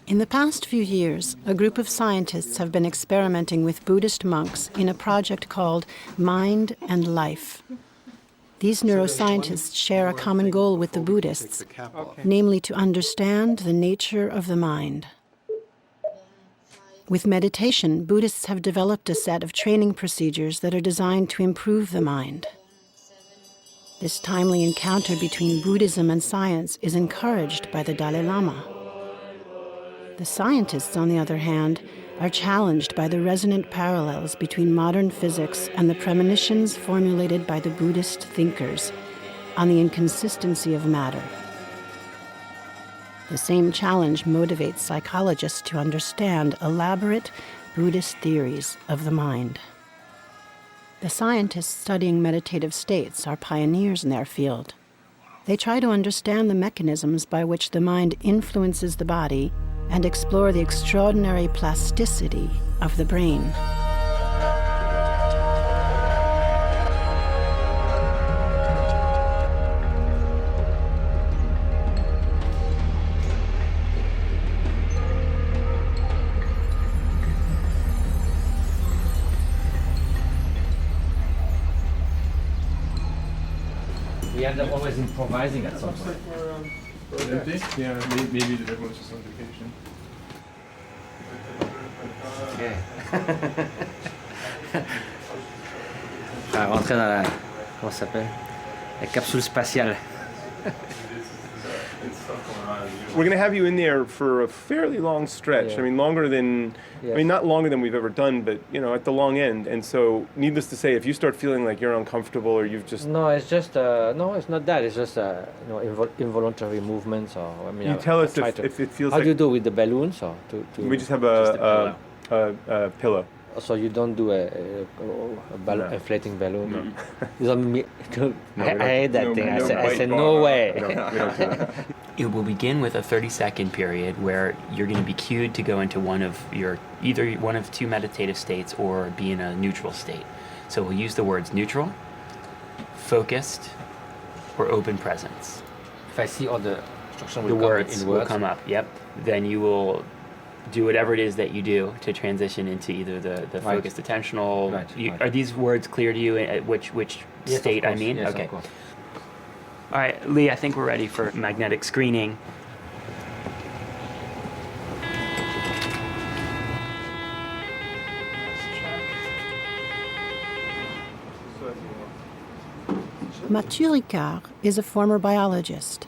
In the past few years, a group of scientists have been experimenting with Buddhist monks in a project called Mind and Life. These neuroscientists share a common goal with the Buddhists, namely to understand the nature of the mind. With meditation, Buddhists have developed a set of training procedures that are designed to improve the mind. This timely encounter between Buddhism and science is encouraged by the Dalai Lama. The scientists, on the other hand, are challenged by the resonant parallels between modern physics and the premonitions formulated by the Buddhist thinkers on the inconsistency of matter. The same challenge motivates psychologists to understand elaborate Buddhist theories of the mind. The scientists studying meditative states are pioneers in their field. They try to understand the mechanisms by which the mind influences the body and explore the extraordinary plasticity of the brain. We end up always improvising at some point. Yeah, maybe everyone's just on vacation. Okay. On va rentrer dans la... Comment ça s'appelle? La capsule spatiale. We're going to have you in there for a fairly long stretch. Yeah. I mean, longer than, Yeah. I mean, not longer than we've ever done, but, you know, at the long end. And so, needless to say, if you start feeling like you're uncomfortable or you've just... No, it's just... no, it's not that. It's just, involuntary movements or... I mean, You tell us if it feels How like... do you do with the balloons or to We just have just a pillow. So you don't do a balloon, No. inflating balloon? No. You don't No, we I don't. hate that No, thing. we I don't. said no way. We don't do that. It will begin with a 30-second period where you're going to be cued to go into either one of two meditative states or be in a neutral state. So we'll use the words neutral, focused, or open presence. If I see all the instructions The words will come up, yep. Then you will do whatever it is that you do to transition into either the Right. focused attentional. Right. Are these words clear to you at which Yes, state of I course. mean? Yes, okay. of course. All right, Lee, I think we're ready for magnetic screening. Mathieu Ricard is a former biologist.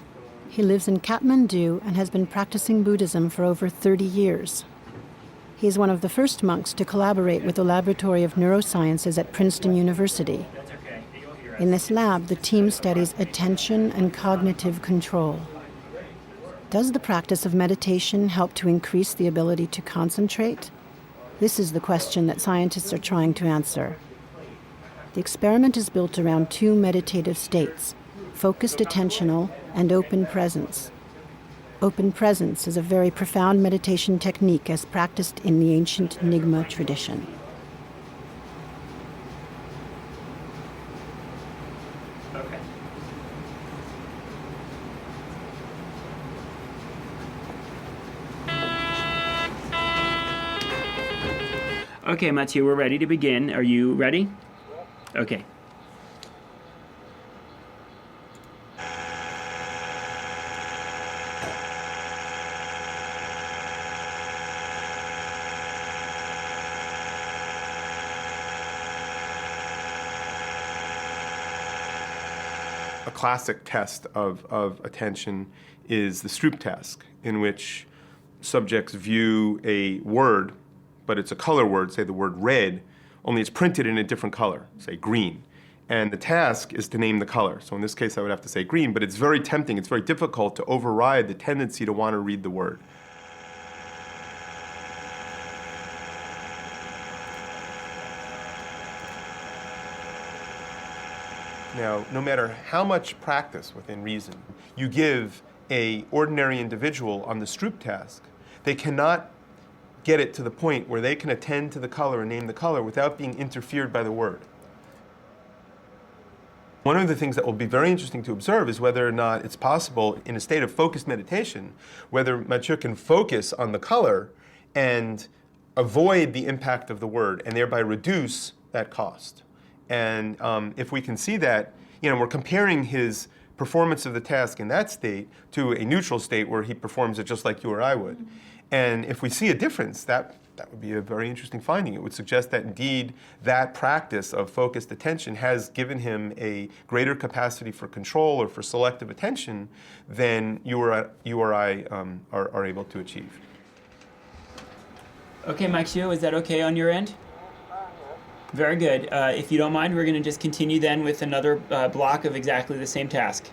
He lives in Kathmandu and has been practicing Buddhism for over 30 years. He is one of the first monks to collaborate with the Laboratory of Neurosciences at Princeton University. In this lab, the team studies attention and cognitive control. Does the practice of meditation help to increase the ability to concentrate? This is the question that scientists are trying to answer. The experiment is built around two meditative states, focused attentional and open presence. Open presence is a very profound meditation technique as practiced in the ancient Nyingma tradition. Okay. Okay, Mathieu, we're ready to begin. Are you ready? Okay. A classic test of attention is the Stroop test, in which subjects view a word, but it's a color word, say the word red, only it's printed in a different color, say green. And the task is to name the color. So in this case, I would have to say green, but it's very tempting, it's very difficult to override the tendency to want to read the word. Now, no matter how much practice within reason you give an ordinary individual on the Stroop task, they cannot get it to the point where they can attend to the color and name the color without being interfered by the word. One of the things that will be very interesting to observe is whether or not it's possible in a state of focused meditation, whether Mathieu can focus on the color and avoid the impact of the word and thereby reduce that cost. And if we can see that, we're comparing his performance of the task in that state to a neutral state where he performs it just like you or I would. And if we see a difference, that would be a very interesting finding. It would suggest that indeed that practice of focused attention has given him a greater capacity for control or for selective attention than you or I are able to achieve. Okay, Mathieu, is that okay on your end? Very good. If you don't mind, we're going to just continue then with another block of exactly the same task.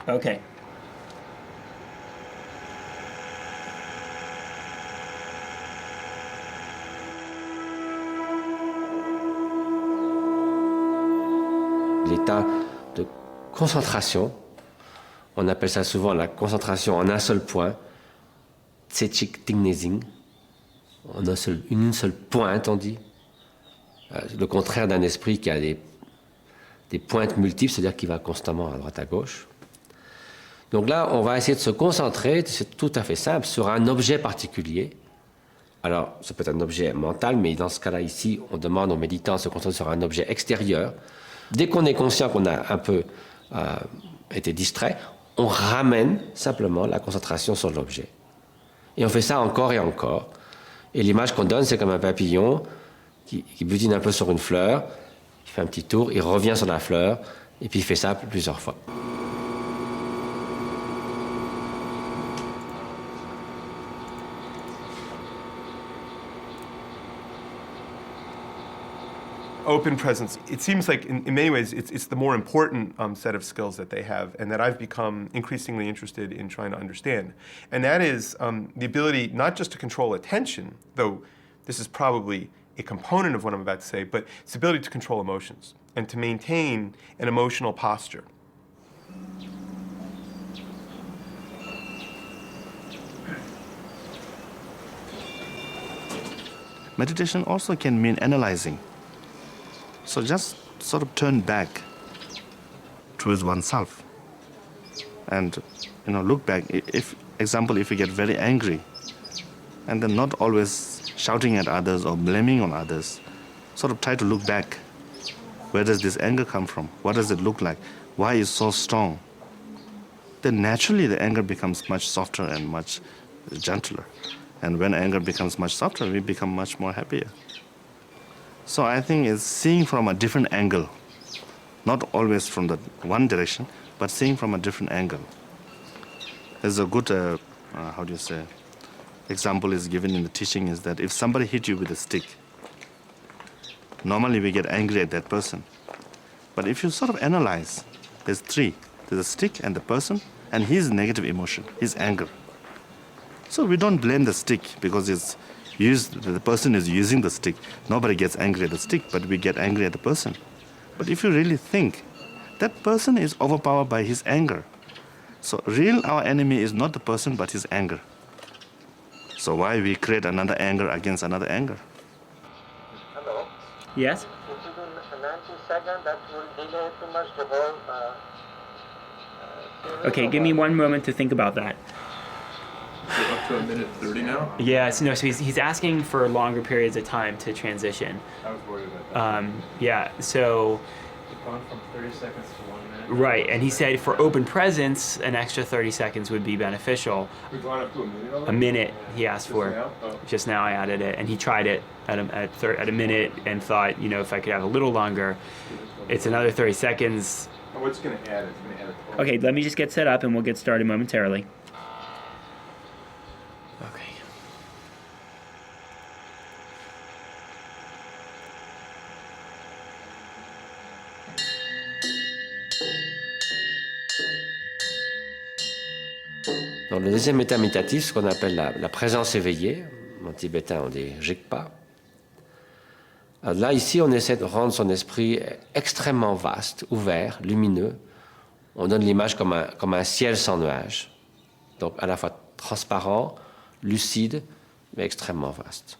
Okay. L'état de concentration, on appelle ça souvent la concentration en un seul point, tsetik tingnesing, en une seule pointe, on dit. Le contraire d'un esprit qui a des pointes multiples, c'est-à-dire qui va constamment à droite à gauche. Donc là, on va essayer de se concentrer, c'est tout à fait simple, sur un objet particulier. Alors, ça peut être un objet mental, mais dans ce cas-là, ici, on demande aux méditants de se concentrer sur un objet extérieur. Dès qu'on est conscient qu'on a un peu été distrait, on ramène simplement la concentration sur l'objet. Et on fait ça encore et encore. Et l'image qu'on donne, c'est comme un papillon qui butine un peu sur une fleur, il fait un petit tour, il revient sur la fleur, et puis il fait ça plusieurs fois. Open presence. It seems like in many ways it's the more important set of skills that they have and that I've become increasingly interested in trying to understand. And that is the ability not just to control attention, though this is probably a component of what I'm about to say, but it's the ability to control emotions and to maintain an emotional posture. Meditation also can mean analyzing. So just sort of turn back towards oneself and look back. If you get very angry and then not always shouting at others or blaming on others, sort of try to look back. Where does this anger come from? What does it look like? Why is it so strong? Then naturally the anger becomes much softer and much gentler. And when anger becomes much softer, we become much more happier. So I think it's seeing from a different angle, not always from the one direction, but seeing from a different angle. There's a good, example is given in the teaching is that if somebody hit you with a stick, normally we get angry at that person. But if you sort of analyze, there's three. There's a stick and the person and his negative emotion, his anger. So we don't blame the stick because the person is using the stick. Nobody gets angry at the stick, but we get angry at the person. But if you really think, that person is overpowered by his anger. So our enemy is not the person, but his anger. So why we create another anger against another anger? Hello. Yes? If you do 90 seconds, that will delay too much the whole series. Okay, give me one moment to think about that. We're up to 1:30 now? Yeah, so he's asking for longer periods of time to transition. I was worried about that. Yeah, so... Gone from 30 seconds to 1 minute. Right, and he said for open presence, an extra 30 seconds would be beneficial. We've gone up to a minute already? A minute, he asked for. now? Oh. Just now I added it, and he tried it at a minute and thought, if I could have a little longer. It's another 30 seconds. Oh, what's going to add? It's going to add a 12. Okay, let me just get set up and we'll get started momentarily. Okay. Dans le deuxième état méditatif, ce qu'on appelle la présence éveillée, en tibétain on dit jigpa. Là, ici, on essaie de rendre son esprit extrêmement vaste, ouvert, lumineux. On donne l'image comme un ciel sans nuages. Donc à la fois transparent, lucide, mais extrêmement vaste.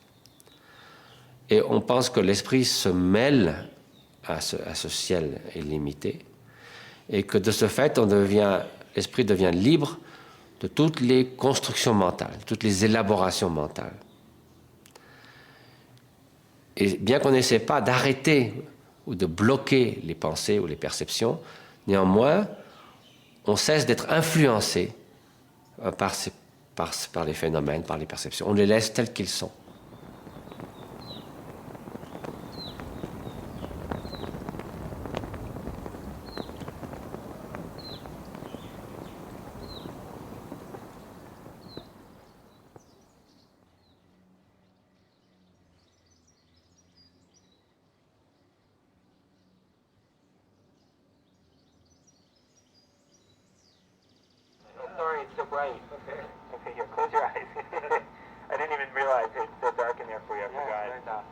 Et on pense que l'esprit se mêle à ce ciel illimité. Et que de ce fait, l'esprit devient libre de toutes les constructions mentales, toutes les élaborations mentales. Et bien qu'on n'essaie pas d'arrêter ou de bloquer les pensées ou les perceptions, néanmoins, on cesse d'être influencé par les phénomènes, par les perceptions. On les laisse tels qu'ils sont. Sorry, it's so bright. Okay. Okay, here, close your eyes. I didn't even realize it's so dark in there for you. I forgot.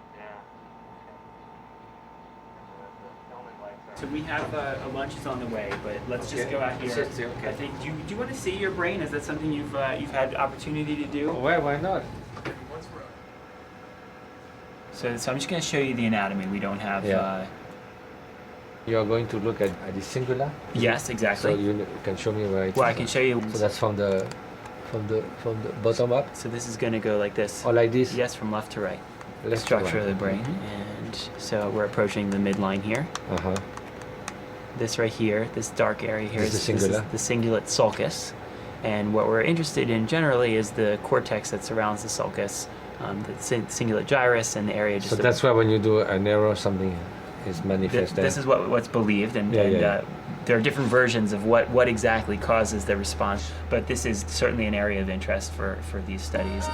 So we have a lunch is on the way, but let's just go out here. Okay. I think. Do you want to see your brain? Is that something you've had opportunity to do? Ouais, why not? So I'm just going to show you the anatomy. We don't have. Yeah. You are going to look at the singular? Yes, exactly. So you can show me where it is. Well, I can show you. So that's from the bottom up? So this is going to go like this. Or like this? Yes, from left to right. The Left to structure right. of the brain. And so we're approaching the midline here. Uh-huh. This right here, this dark area here, This is the cingulate. the cingulate sulcus. And what we're interested in generally is the cortex that surrounds the sulcus, the cingulate gyrus, and the area just. So that's why when you do an error, something is manifest there. This is what's believed, and, Yeah. There are different versions of what exactly causes the response. But this is certainly an area of interest for these studies.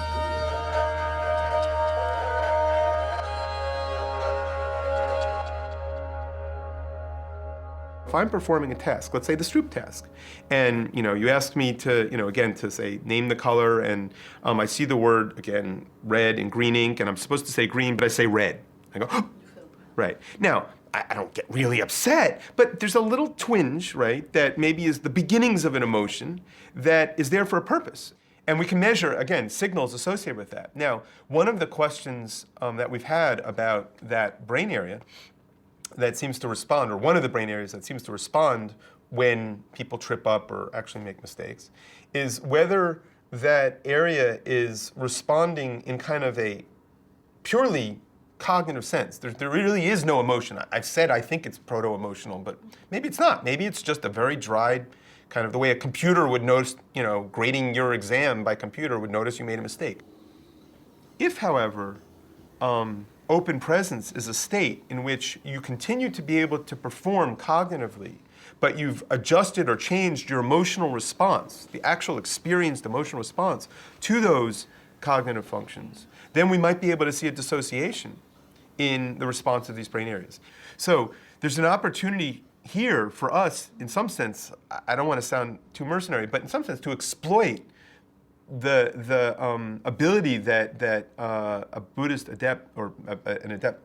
If I'm performing a task, let's say the Stroop task, and you ask me to, again, to say name the color, and I see the word again red in green ink, and I'm supposed to say green, but I say red. I go, oh! Right. Now, I don't get really upset, but there's a little twinge, right, that maybe is the beginnings of an emotion that is there for a purpose. And we can measure, again, signals associated with that. Now, one of the questions that we've had about that brain area that seems to respond, or one of the brain areas that seems to respond when people trip up or actually make mistakes, is whether that area is responding in kind of a purely cognitive sense. There really is no emotion. I've said I think it's proto-emotional, but maybe it's not. Maybe it's just a very dried, kind of the way a computer would notice, grading your exam by computer would notice you made a mistake. If, however, open presence is a state in which you continue to be able to perform cognitively, but you've adjusted or changed your emotional response, the actual experienced emotional response to those cognitive functions, then we might be able to see a dissociation in the response of these brain areas. So there's an opportunity here for us, in some sense, I don't want to sound too mercenary, but in some sense to exploit the ability that a Buddhist adept or an adept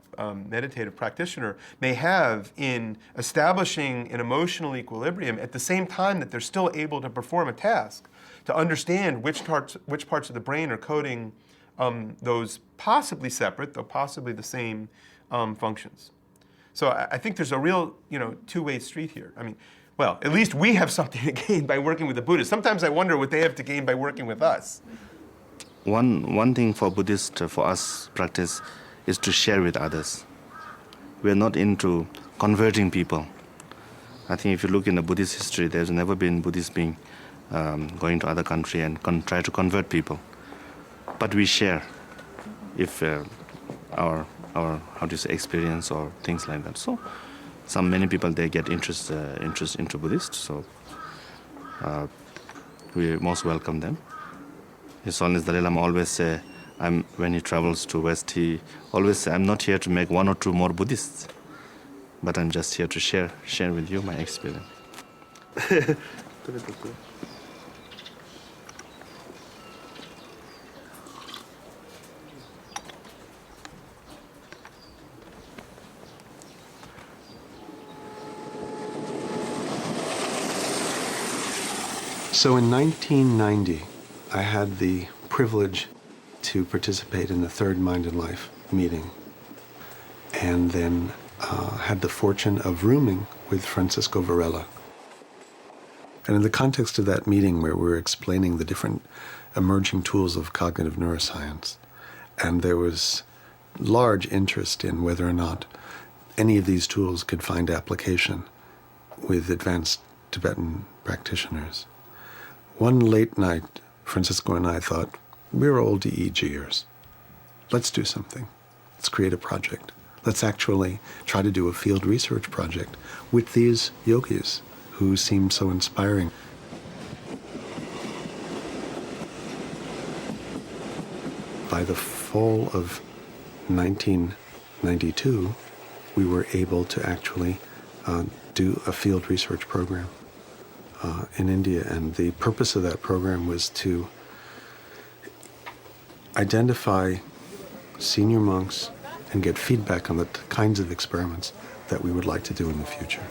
meditative practitioner may have in establishing an emotional equilibrium at the same time that they're still able to perform a task, to understand which parts of the brain are coding those possibly separate, though possibly the same functions. So I think there's a real, two-way street here. I mean, well, at least we have something to gain by working with the Buddhists. Sometimes I wonder what they have to gain by working with us. One thing for Buddhists, for us practice, is to share with others. We're not into converting people. I think if you look in the Buddhist history, there's never been Buddhists being going to other country and try to convert people. But we share if our how do you say, experience or things like that. So many people, they get interest into Buddhists, so we most welcome them. His Holiness Dalai Lama always say, when he travels to West, he always say, I'm not here to make one or two more Buddhists, but I'm just here to share with you my experience. So in 1990, I had the privilege to participate in the Third Mind and Life meeting, and then had the fortune of rooming with Francisco Varela. And in the context of that meeting where we're explaining the different emerging tools of cognitive neuroscience, and there was large interest in whether or not any of these tools could find application with advanced Tibetan practitioners. One late night, Francisco and I thought, we're old EEGers. Let's do something. Let's create a project. Let's actually try to do a field research project with these yogis who seem so inspiring. By the fall of 1992, we were able to actually do a field research program in India. And the purpose of that program was to identify senior monks and get feedback on the kinds of experiments that we would like to do in the future.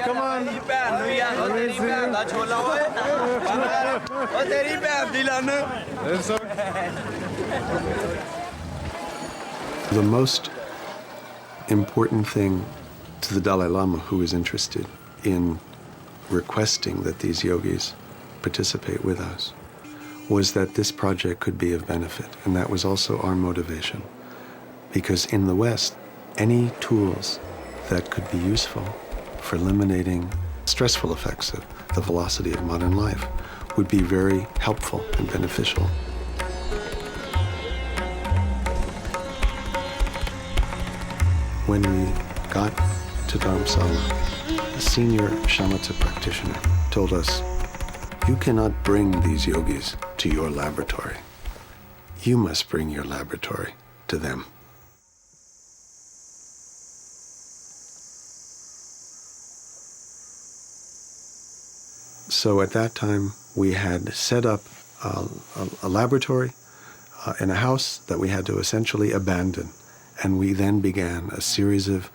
Come on. The most important thing to the Dalai Lama, who is interested in requesting that these yogis participate with us, was that this project could be of benefit. And that was also our motivation. Because in the West, any tools that could be useful for eliminating stressful effects of the velocity of modern life would be very helpful and beneficial. When we got to Dharamsala, the senior shamatha practitioner told us, you cannot bring these yogis to your laboratory. You must bring your laboratory to them. So at that time, we had set up a laboratory in a house that we had to essentially abandon. And we then began a series of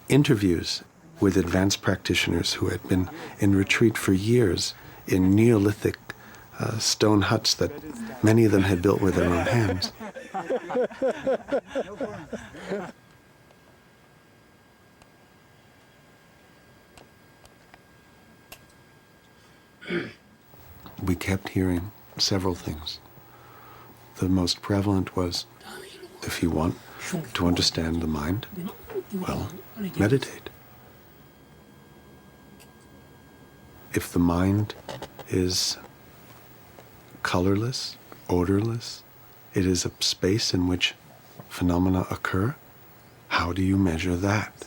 interviews with advanced practitioners who had been in retreat for years in Neolithic stone huts that many of them had built with their own hands. We kept hearing several things. The most prevalent was, if you want to understand the mind, well, meditate. If the mind is colorless, odorless, it is a space in which phenomena occur, how do you measure that?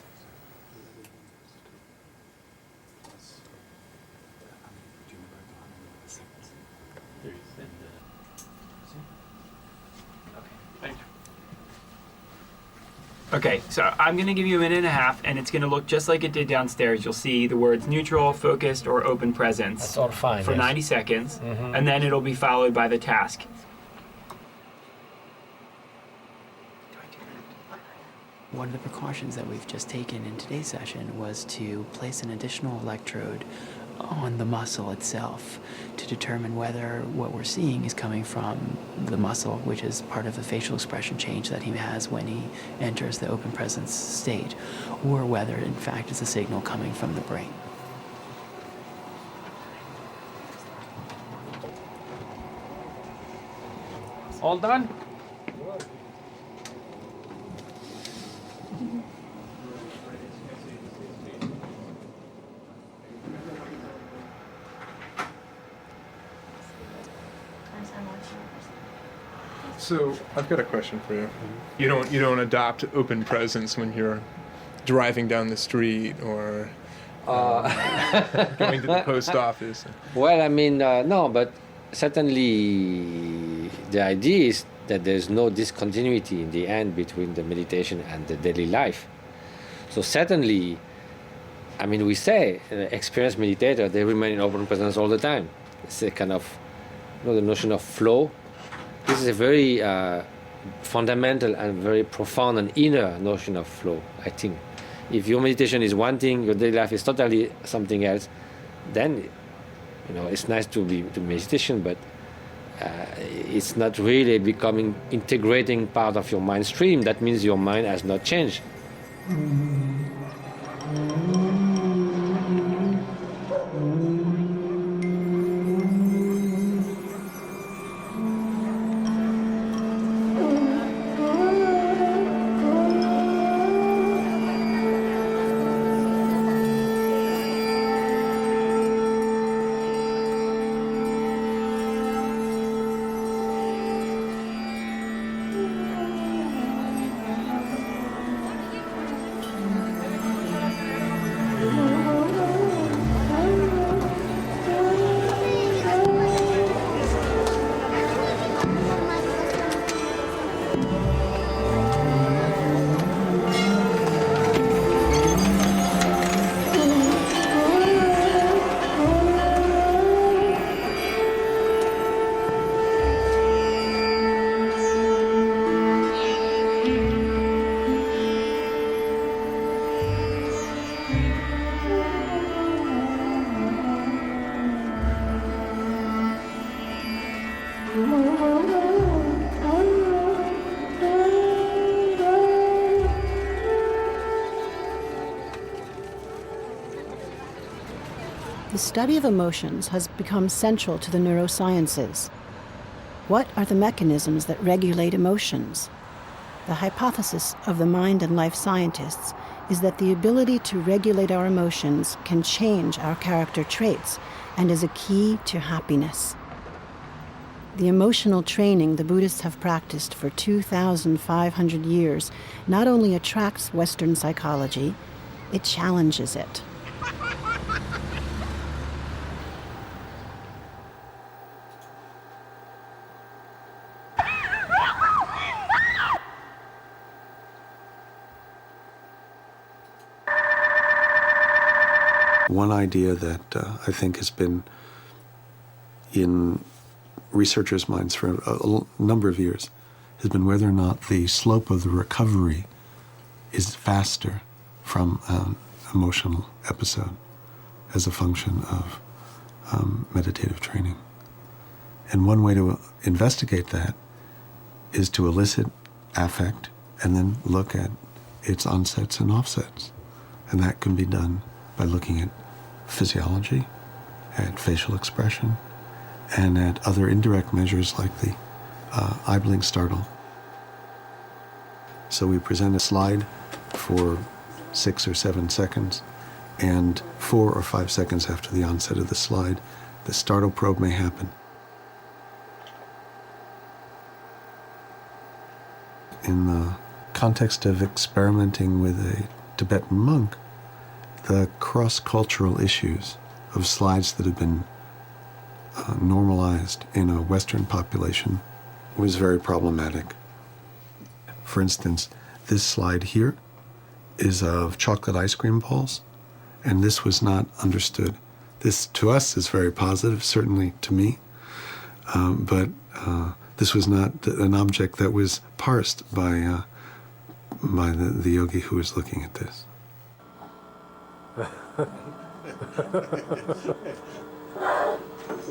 Okay, so I'm going to give you a minute and a half, and it's going to look just like it did downstairs. You'll see the words neutral, focused, or open presence. That's all fine, for yes. 90 seconds, and then it'll be followed by the task. One of the precautions that we've just taken in today's session was to place an additional electrode on the muscle itself to determine whether what we're seeing is coming from the muscle, which is part of the facial expression change that he has when he enters the open presence state, or whether in fact it's a signal coming from the brain. All done? So I've got a question for you. You don't adopt open presence when you're driving down the street or going to the post office. Well, I mean, no, but certainly the idea is that there's no discontinuity in the end between the meditation and the daily life. So certainly, I mean, we say experienced meditator, they remain in open presence all the time. It's a kind of, the notion of flow. This is a very fundamental and very profound and inner notion of flow, I think. If your meditation is one thing, your daily life is totally something else, then, it's nice to do meditation, but it's not really becoming integrating part of your mind stream. That means your mind has not changed. The study of emotions has become central to the neurosciences. What are the mechanisms that regulate emotions? The hypothesis of the mind and life scientists is that the ability to regulate our emotions can change our character traits and is a key to happiness. The emotional training the Buddhists have practiced for 2,500 years not only attracts Western psychology, it challenges it. One idea that I think has been in researchers' minds for a number of years has been whether or not the slope of the recovery is faster from an emotional episode as a function of meditative training. And one way to investigate that is to elicit affect and then look at its onsets and offsets. And that can be done by looking at physiology, at facial expression, and at other indirect measures like the eye blink startle. So we present a slide for 6 or 7 seconds, and 4 or 5 seconds after the onset of the slide, the startle probe may happen. In the context of experimenting with a Tibetan monk, the cross-cultural issues of slides that have been normalized in a Western population was very problematic. For instance, this slide here is of chocolate ice cream balls, and this was not understood. This, to us, is very positive, certainly to me, but this was not an object that was parsed by the yogi who was looking at this.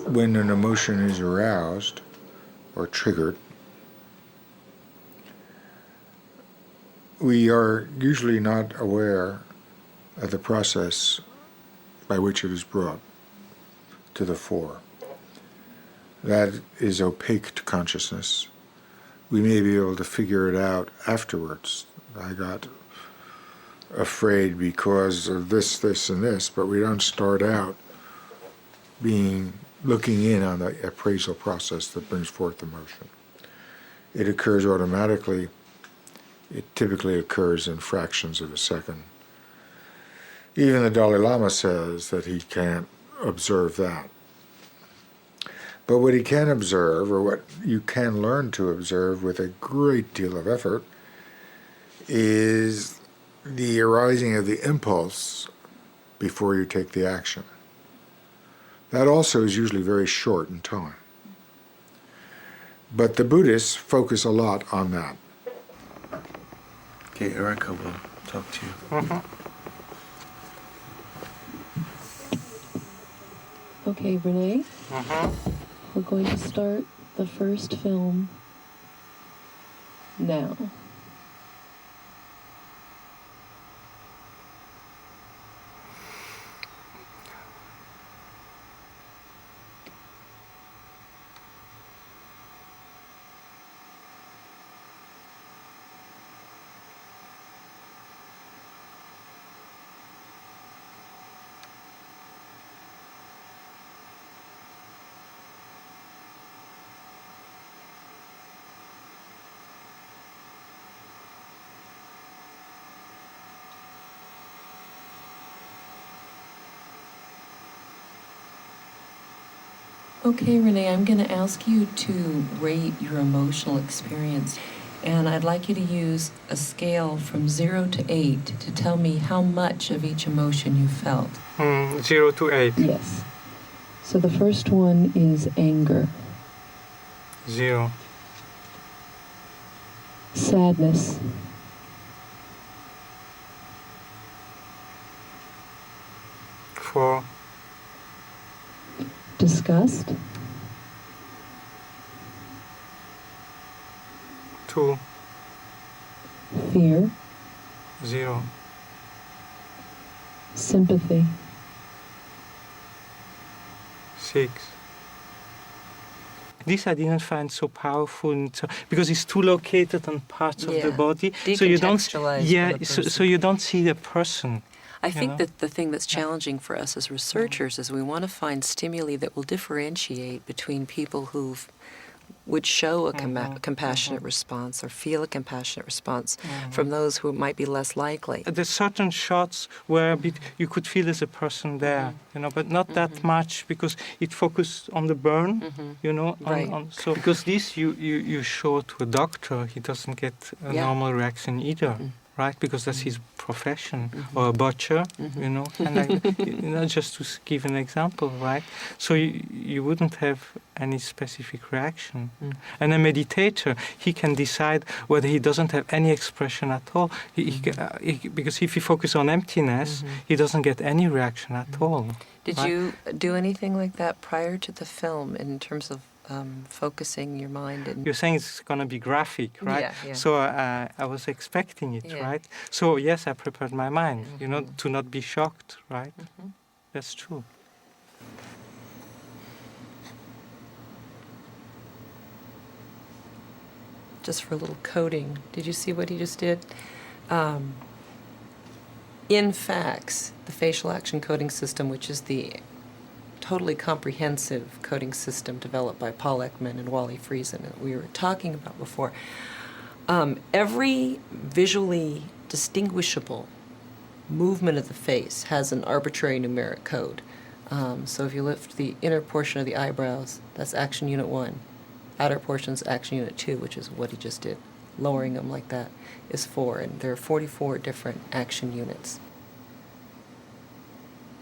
When an emotion is aroused or triggered, we are usually not aware of the process by which it is brought to the fore. That is opaque to consciousness. We may be able to figure it out afterwards. I got afraid because of this, this, and this, but we don't start out looking in on the appraisal process that brings forth emotion. It occurs automatically. It typically occurs in fractions of a second. Even the Dalai Lama says that he can't observe that. But what he can observe, or what you can learn to observe with a great deal of effort, is the arising of the impulse before you take the action. That also is usually very short in time. But the Buddhists focus a lot on that. Okay, Erica will talk to you. Okay, Renee, we're going to start the first film now. Okay, Renee, I'm going to ask you to rate your emotional experience. And I'd like you to use a scale from 0 to 8 to tell me how much of each emotion you felt. 0 to 8. Yes. So the first one is anger, 0. sadness, Four. disgust, 2. fear, 0. sympathy, 6. This I didn't find so powerful because it's too located on parts of the body, so you don't. Yeah, so you don't see the person. I think that the thing that's challenging for us as researchers is we want to find stimuli that will differentiate between people who would show a compassionate response or feel a compassionate response from those who might be less likely. There's certain shots where you could feel there's a person there, but not that much because it focused on the burn, so because this you show to a doctor, he doesn't get a normal reaction either. Right, because that's his profession, or a butcher, and just to give an example, right? So you wouldn't have any specific reaction. And a meditator, he can decide whether he doesn't have any expression at all, because if he focuses on emptiness, he doesn't get any reaction at all. Did you do anything like that prior to the film in terms of focusing your mind? You're saying it's going to be graphic, right? Yeah. So I was expecting it, right? So yes, I prepared my mind, to not be shocked, right? That's true. Just for a little coding, did you see what he just did? In FACS, the facial action coding system, which is the totally comprehensive coding system developed by Paul Ekman and Wally Friesen that we were talking about before. Every visually distinguishable movement of the face has an arbitrary numeric code. So if you lift the inner portion of the eyebrows, that's action unit 1. Outer portion's action unit 2, which is what he just did. Lowering them like that is 4, and there are 44 different action units.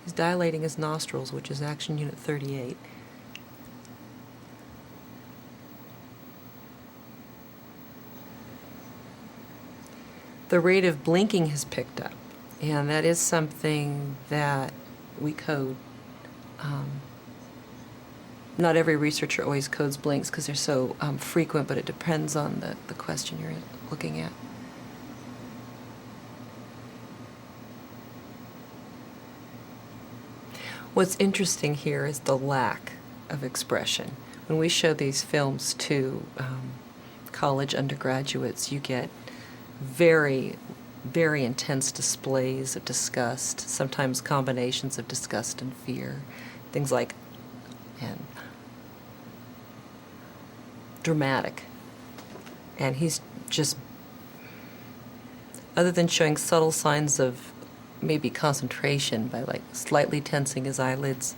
He's dilating his nostrils, which is action unit 38. The rate of blinking has picked up, and that is something that we code. Not every researcher always codes blinks because they're so frequent, but it depends on the question you're looking at. What's interesting here is the lack of expression. When we show these films to college undergraduates, you get very, very intense displays of disgust, sometimes combinations of disgust and fear, things like, and dramatic. And he's just, other than showing subtle signs of maybe concentration by like slightly tensing his eyelids,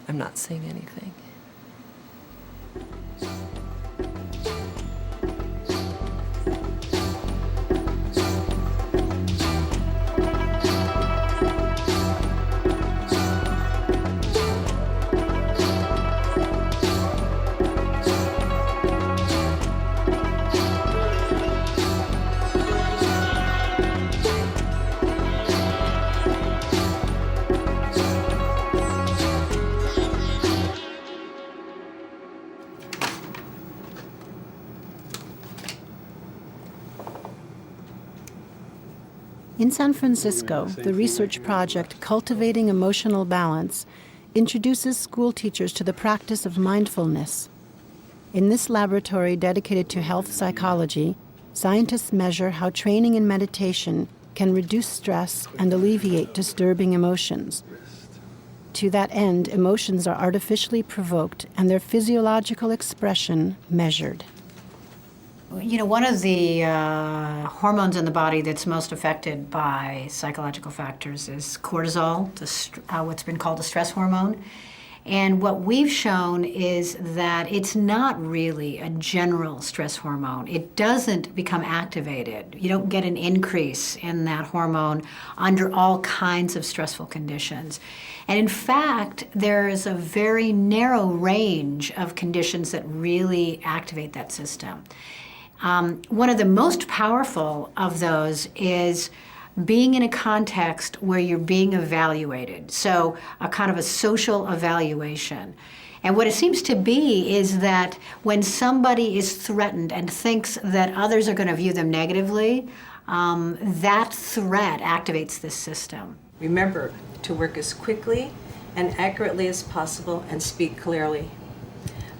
I'm not seeing anything. In San Francisco, the research project Cultivating Emotional Balance introduces school teachers to the practice of mindfulness. In this laboratory dedicated to health psychology, scientists measure how training in meditation can reduce stress and alleviate disturbing emotions. To that end, emotions are artificially provoked and their physiological expression measured. You know, one of the hormones in the body that's most affected by psychological factors is cortisol, what's been called a stress hormone. And what we've shown is that it's not really a general stress hormone. It doesn't become activated. You don't get an increase in that hormone under all kinds of stressful conditions. And in fact, there is a very narrow range of conditions that really activate that system. One of the most powerful of those is being in a context where you're being evaluated, so a kind of a social evaluation. And what it seems to be is that when somebody is threatened and thinks that others are going to view them negatively, that threat activates this system. Remember to work as quickly and accurately as possible and speak clearly.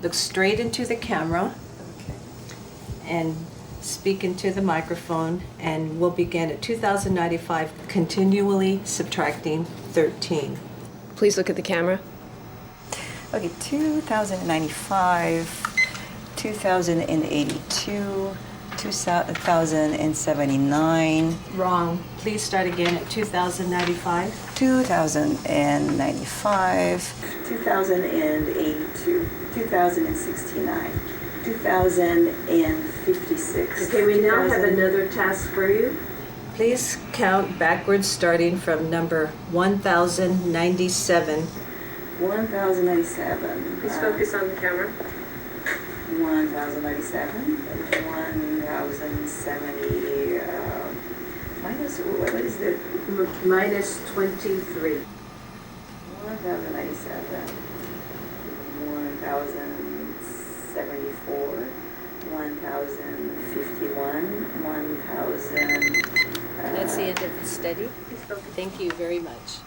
Look straight into the camera and speak into the microphone, and we'll begin at 2095, continually subtracting 13. Please look at the camera. Okay, 2095, 2082, 2079. Wrong. Please start again at 2095. 2095, 2082, 2069. 2056. Okay, we now have another task for you. Please count backwards starting from number 1097. 1097. Please focus on the camera. 1097. 1070. Minus, what is the? Minus 23. 1097. 1074, 1051, 1000. That's the end of the study. Thank you very much.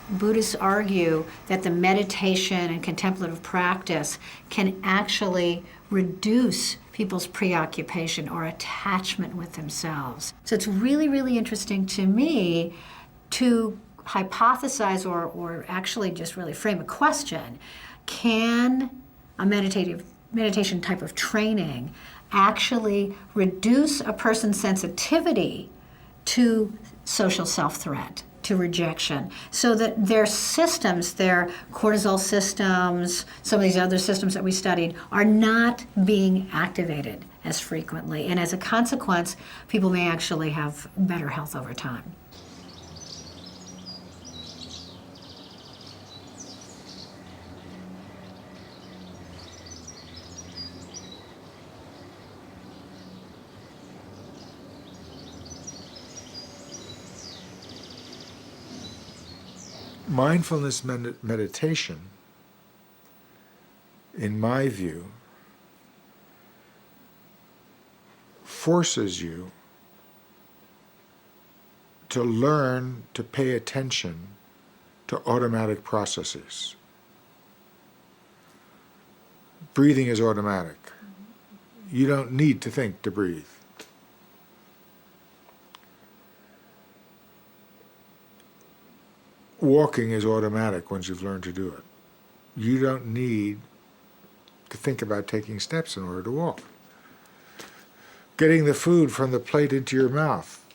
Buddhists argue that the meditation and contemplative practice can actually reduce people's preoccupation or attachment with themselves. So it's really, really interesting to me to hypothesize or actually just really frame a question. Can a meditation type of training actually reduce a person's sensitivity to social self-threat, to rejection, so that their systems, their cortisol systems, some of these other systems that we studied, are not being activated as frequently. And as a consequence, people may actually have better health over time. Mindfulness meditation, in my view, forces you to learn to pay attention to automatic processes. Breathing is automatic. You don't need to think to breathe. Walking is automatic once you've learned to do it. You don't need to think about taking steps in order to walk. Getting the food from the plate into your mouth.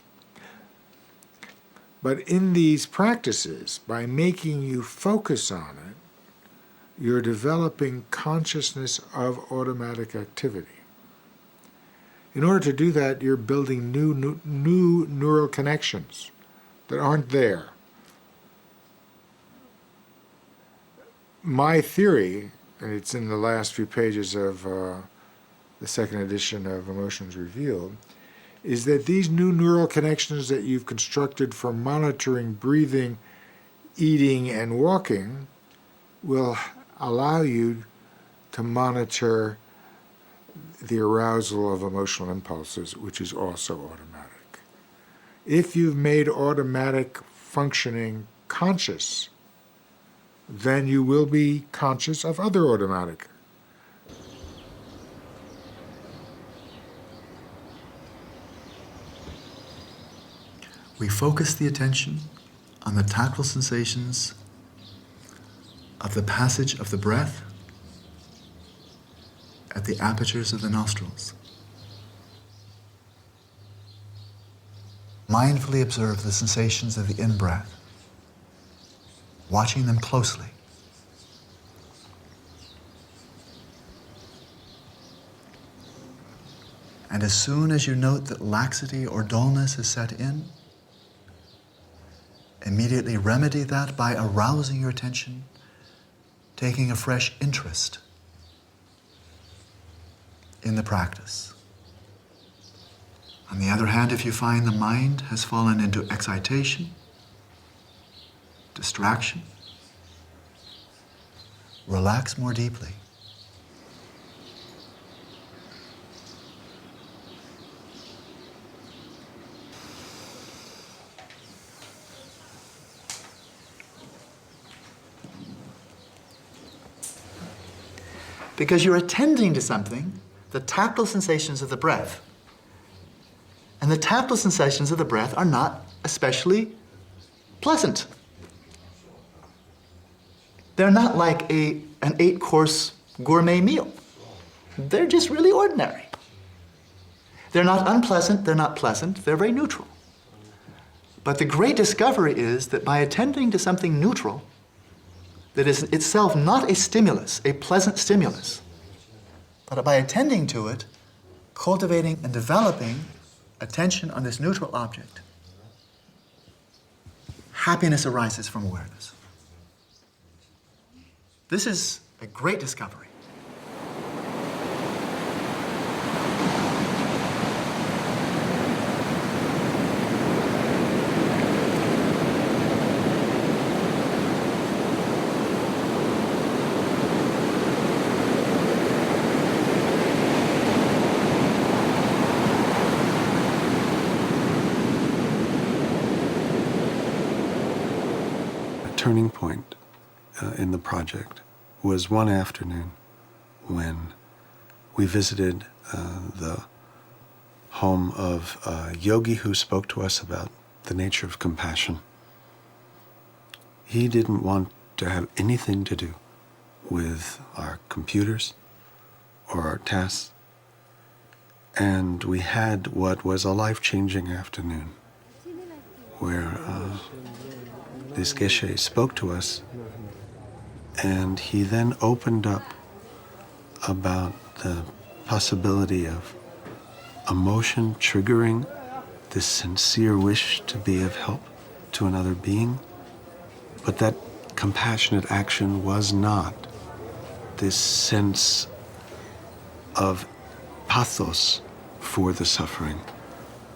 But in these practices, by making you focus on it, you're developing consciousness of automatic activity. In order to do that, you're building new neural connections that aren't there. My theory, and it's in the last few pages of the second edition of Emotions Revealed, is that these new neural connections that you've constructed for monitoring breathing, eating, and walking will allow you to monitor the arousal of emotional impulses, which is also automatic. If you've made automatic functioning conscious, then you will be conscious of other automatic. We focus the attention on the tactile sensations of the passage of the breath at the apertures of the nostrils. mindfully observe the sensations of the in-breath, watching them closely. And as soon as you note that laxity or dullness is set in, immediately remedy that by arousing your attention, taking a fresh interest in the practice. On the other hand, if you find the mind has fallen into excitation, distraction, relax more deeply. Because you're attending to something, the tactile sensations of the breath. And the tactile sensations of the breath are not especially pleasant. They're not like an 8-course gourmet meal. They're just really ordinary. They're not unpleasant, they're not pleasant, they're very neutral. But the great discovery is that by attending to something neutral, that is itself not a stimulus, a pleasant stimulus, but by attending to it, cultivating and developing attention on this neutral object, happiness arises from awareness. This is a great discovery. Turning point in the project was one afternoon when we visited the home of a yogi who spoke to us about the nature of compassion. He didn't want to have anything to do with our computers or our tasks, and we had what was a life-changing afternoon where this geshe spoke to us, and he then opened up about the possibility of emotion triggering this sincere wish to be of help to another being, but that compassionate action was not this sense of pathos for the suffering,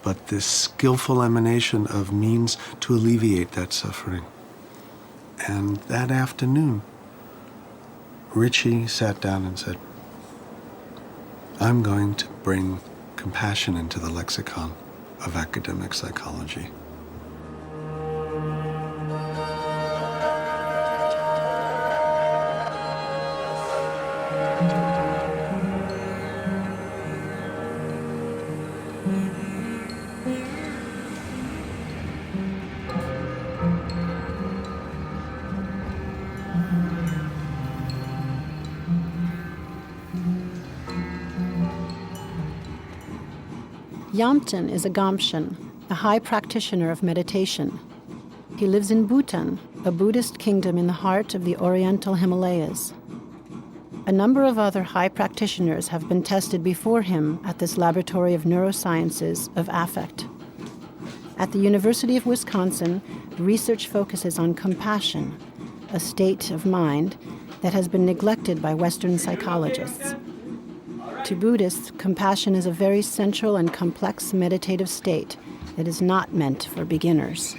but this skillful emanation of means to alleviate that suffering. And that afternoon, Richie sat down and said, I'm going to bring compassion into the lexicon of academic psychology. Yamten is a Gamshen, a high practitioner of meditation. He lives in Bhutan, a Buddhist kingdom in the heart of the Oriental Himalayas. A number of other high practitioners have been tested before him at this laboratory of neurosciences of affect. At the University of Wisconsin, research focuses on compassion, a state of mind that has been neglected by Western psychologists. To Buddhists, compassion is a very central and complex meditative state that is not meant for beginners.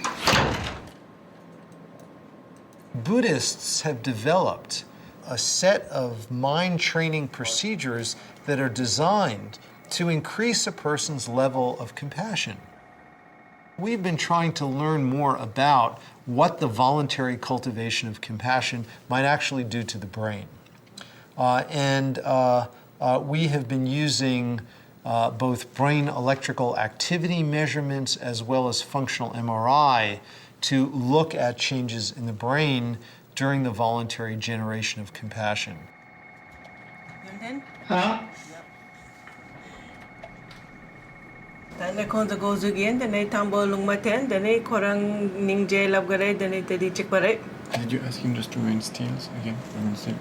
Buddhists have developed a set of mind training procedures that are designed to increase a person's level of compassion. We've been trying to learn more about what the voluntary cultivation of compassion might actually do to the brain. We have been using both brain electrical activity measurements as well as functional MRI to look at changes in the brain during the voluntary generation of compassion. Tane konza gozugen, tane tambo lungmaten, tane korang ningje labgare, tane tedi chikpare. Did you ask him just to remain still again? Remain still.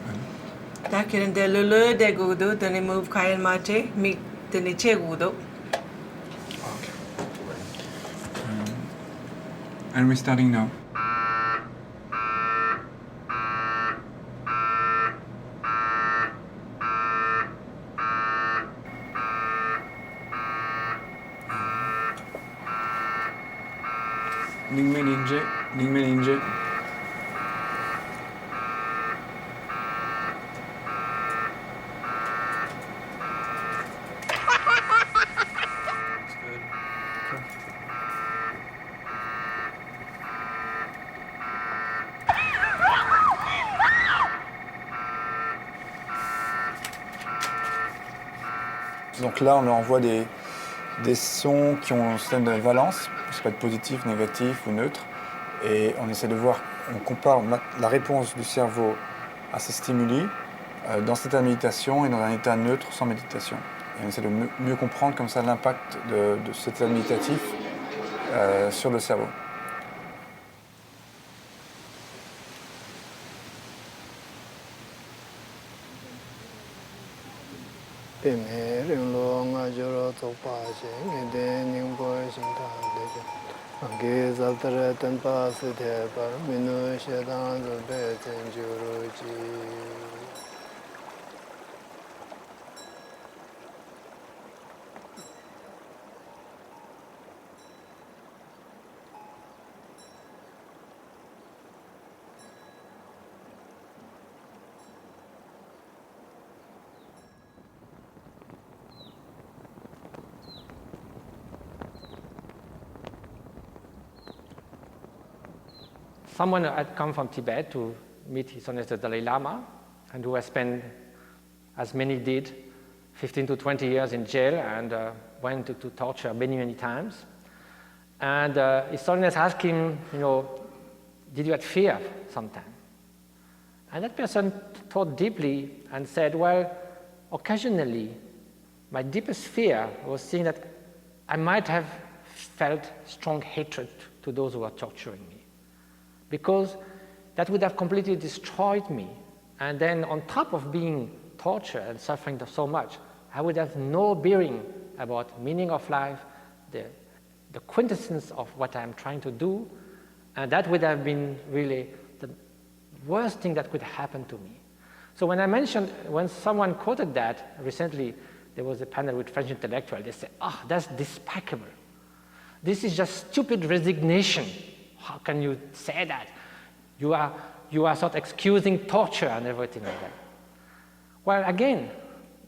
Takiren de lulu de gudu, tane move kayan mate, mi tane che gudu. And we're starting now. Ningme ninje, ningme ninje. Donc là, on leur envoie des sons qui ont un système de valence, ça peut être positif, négatif ou neutre, et on essaie de voir, on compare la réponse du cerveau à ces stimuli dans cet état de méditation et dans un état neutre sans méditation. Et on essaie de mieux comprendre comme ça l'impact de cet état méditatif sur le cerveau. Someone had come from Tibet to meet His Holiness the Dalai Lama, and who has spent, as many did, 15 to 20 years in jail and went to torture many, many times. And His Holiness asked him, did you have fear sometime? And that person thought deeply and said, well, occasionally, my deepest fear was seeing that I might have felt strong hatred to those who were torturing me, because that would have completely destroyed me. And then on top of being tortured and suffering so much, I would have no bearing about meaning of life, the quintessence of what I'm trying to do, and that would have been really the worst thing that could happen to me. So when someone quoted that recently, there was a panel with French intellectuals, they said, that's despicable. This is just stupid resignation. How can you say that? You are sort of excusing torture and everything like that. Well, again,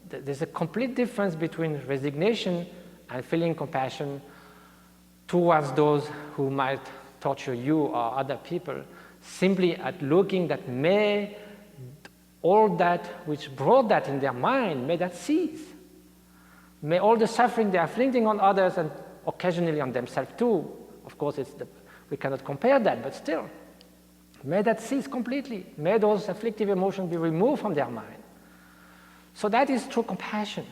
there's a complete difference between resignation and feeling compassion towards those who might torture you or other people, simply at looking that may all that which brought that in their mind, may that cease. May all the suffering they are inflicting on others and occasionally on themselves too, of course we cannot compare that, but still, may that cease completely. May those afflictive emotions be removed from their mind. So that is true compassion.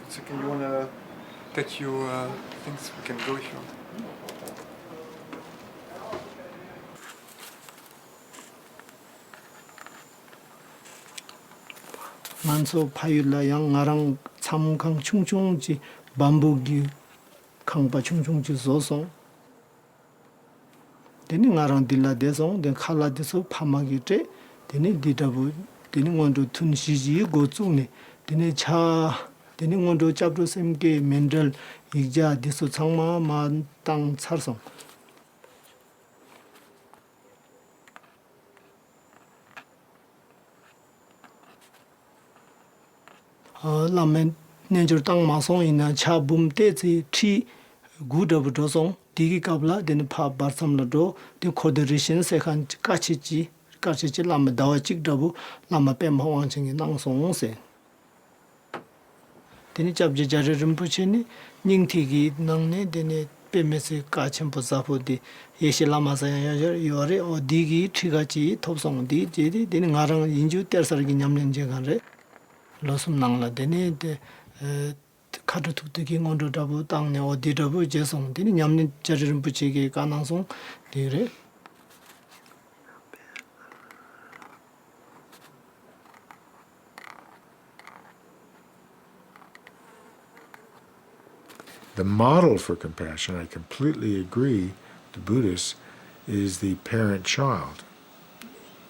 So can you want to take your things? We can go if you want. 만소 파율라 양 나랑 참강 충충지 반복이 강바 충충지 소송 되니 나랑 딜라 대송 된 칼라디서 파마기테 되니 디다부 되니 원도 툰시지 고중네 되니 차 되니 원도 잡도 셈게 멘델 이자 디소 창마만 땅 차성 lamen nenjur tang ma song ina cha bum te chi thi gu da bu do song digi kabla den pha bar sam la do de coordination se khan ka chi lam da chik da bu lam pe ma wang ching nang song se den chap je jar rim pu che ni ning thi gi nang ne den pe me se ka chen pu za pu di ye shi lam sa ya yo re o digi thi ga chi thop song di je di den nga rang yin ju ter sar gi nyam len je gan re lo sum nang la den de 카드 툭툭이 온도 다부 땅네 어디 다부 제송 되니 냠는 자르름 붙이게 가능성 되래 The model for compassion, I completely agree, the Buddhists, is the parent-child,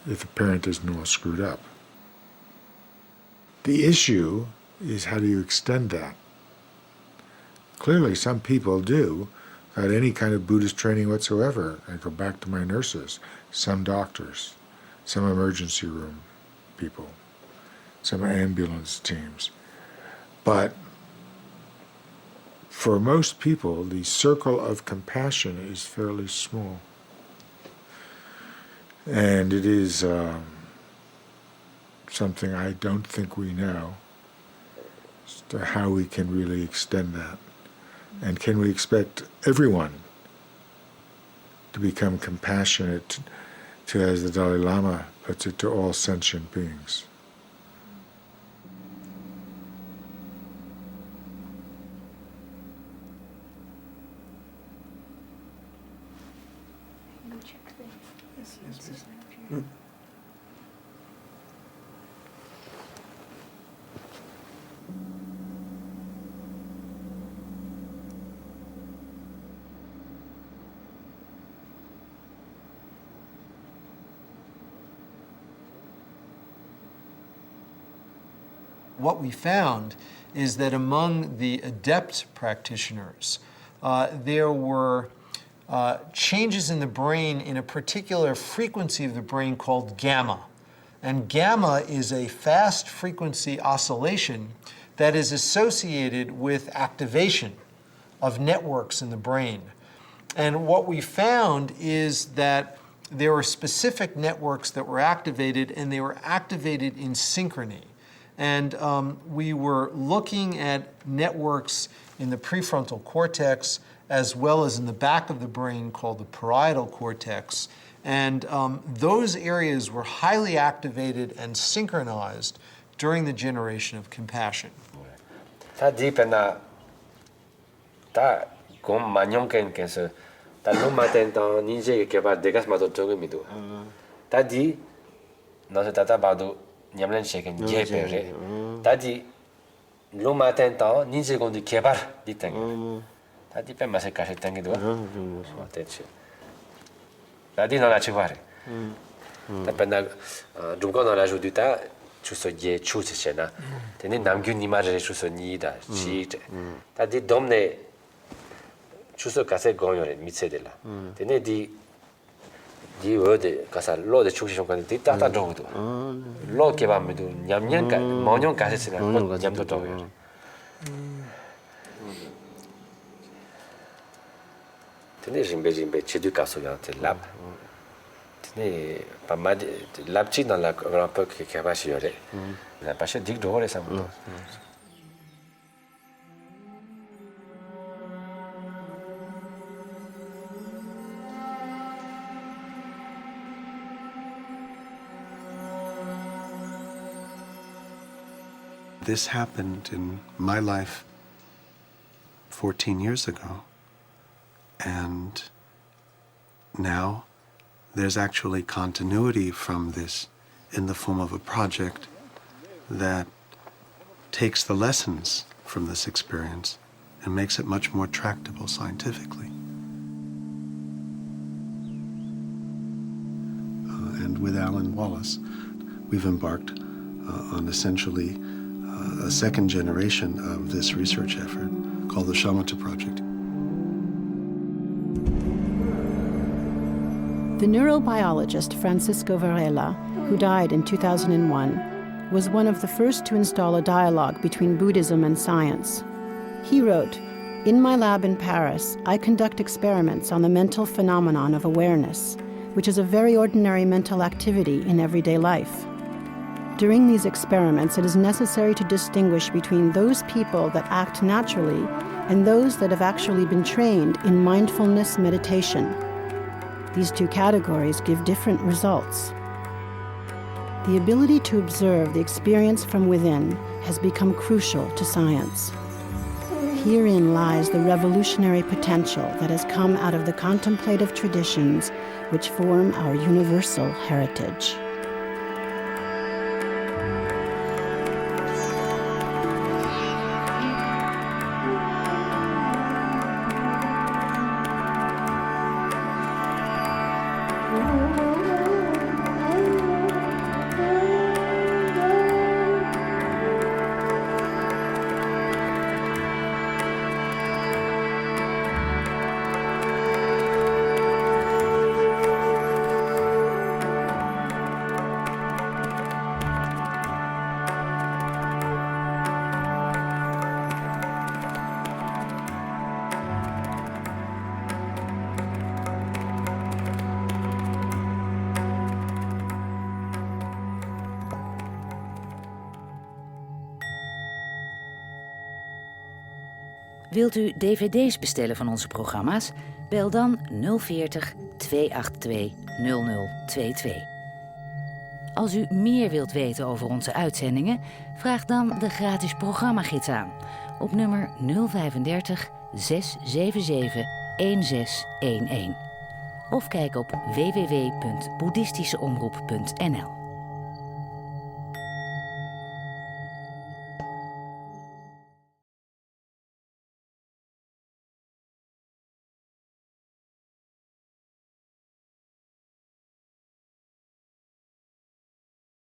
if the parent isn't all screwed up. The issue is how do you extend that? Clearly, some people do, without any kind of Buddhist training whatsoever. I go back to my nurses, some doctors, some emergency room people, some ambulance teams. But for most people, the circle of compassion is fairly small. And it is something I don't think we know as to how we can really extend that. And can we expect everyone to become compassionate to, as the Dalai Lama puts it, to all sentient beings? What we found is that among the adept practitioners, there were changes in the brain in a particular frequency of the brain called gamma. And gamma is a fast frequency oscillation that is associated with activation of networks in the brain. And what we found is that there were specific networks that were activated, and they were activated in synchrony. And we were looking at networks in the prefrontal cortex as well as in the back of the brain called the parietal cortex. And those areas were highly activated and synchronized during the generation of compassion. Ta di pena ta gom manyong ken so ta lo maten ta ninje ke ba degas ma to togo mi do. Ta di no se tata ba do nyamlen sheken ye pere. Ta di lo maten ta ninje gon di kebar di teng. Ta di pe ma se ka se teng do. Ta che. Ta di no la chi vare. Ta pena dungo no la jo du ta 추서 예 추치세나 근데 남균 이마를 추서 니다 시제 다디 domne 추서 가세 고요레 미세들라 근데 디 워드 가사 로데 추시션 간데 디따따 정도 로 개밤에도 냠냠가 모뇽 가세스가 냠도 더요 근데 짐베 제두 가서한테 랍 근데 밤마디 랍치 dans la grand peu que capacité la pas dit de ça This happened in my life 14 years ago, and now there's actually continuity from this in the form of a project that takes the lessons from this experience and makes it much more tractable scientifically. And with Alan Wallace, we've embarked on essentially a second generation of this research effort called the Shamatha Project. The neurobiologist Francisco Varela, who died in 2001, was one of the first to install a dialogue between Buddhism and science. He wrote, "In my lab in Paris, I conduct experiments on the mental phenomenon of awareness, which is a very ordinary mental activity in everyday life. During these experiments, it is necessary to distinguish between those people that act naturally and those that have actually been trained in mindfulness meditation. These two categories give different results. The ability to observe the experience from within has become crucial to science. Herein lies the revolutionary potential that has come out of the contemplative traditions which form our universal heritage." Wilt u dvd's bestellen van onze programma's? Bel dan 040 282 0022. Als u meer wilt weten over onze uitzendingen, vraag dan de gratis programmagids aan op nummer 035 677 1611. Of kijk op www.boeddhistischeomroep.nl.